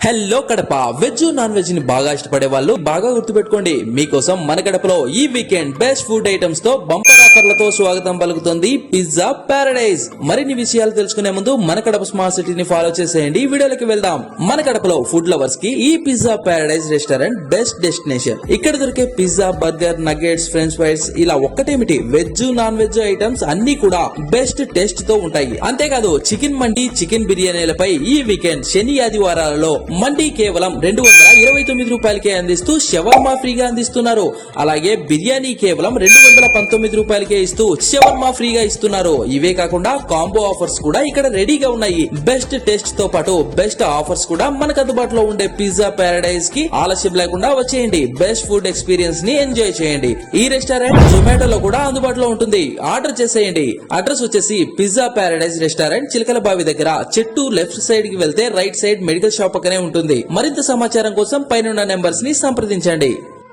Hello Kadapa veg non veg ని బాగా ఇష్టపడే వాళ్ళు బాగా గుర్తుపెట్టుకోండి. మీకోసం మన కడపలో ఈ వీకెండ్ బెస్ట్ ఫుడ్ ఐటమ్స్ తో బంపర్ ఆఫర్లతో స్వాగతం పలుకుతుంది పిజ్జా పారడైజ్. మరిన్ని విషయాలు తెలుసుకునే ముందు మన కడప స్మార్ట్ సిటీని ఫాలో చేసేయండి. వీడియోలోకి వెళ్దాం. మన కడపలో ఫుడ్ లవర్స్ కి ఈ pizza paradise restaurant best destination. ఇక్కడ దొరికే pizza, burger, nuggets, French fries ఇలా ఒక్కటేమిటి వెజ్ నాన్ వెజ్ ఐటమ్స్ అన్ని కూడా బెస్ట్ టేస్ట్ తో ఉంటాయి. అంతేకాదు చికెన్ మండి, చికెన్ బిర్యానీలపై ఈ వీకెండ్ శని ఆదివారాలలో మండి కేవలం 229 రూపాయలకే అందిస్తూ షవర్మా ఫ్రీగా అందిస్తున్నారు. అలాగే బిర్యానీ కేవలం 219 రూపాయలకే ఇస్తూ షవర్మా ఫ్రీగా ఇస్తున్నారు. ఇవే కాకుండా కాంబో ఆఫర్స్ కూడా ఇక్కడ రెడీగా ఉన్నాయి. బెస్ట్ టేస్ట్ తో పాటు బెస్ట్ ఆఫర్స్ కూడా మనకు అందుబాటులో ఉండే పిజ్జా పారడైజ్ కి ఆలస్యం లేకుండా వచ్చేయండి. బెస్ట్ ఫుడ్ ఎక్స్పీరియన్స్ ని ఎంజాయ్ చేయండి. ఈ రెస్టారెంట్ జొమాటోలో కూడా అందుబాటులో ఉంటుంది. ఆర్డర్ చేసేయండి. అడ్రస్ వచ్చేసి పిజ్జా పారడైజ్ రెస్టారెంట్, చిలకల బావి దగ్గర, చెట్టు లెఫ్ట్ సైడ్ కి వెళ్తే రైట్ సైడ్ మెడికల్ షాప్ పక్కనే ఉంటుంది. మరింత సమాచారం కోసం పైన నెంబర్స్ ని సంప్రదించండి.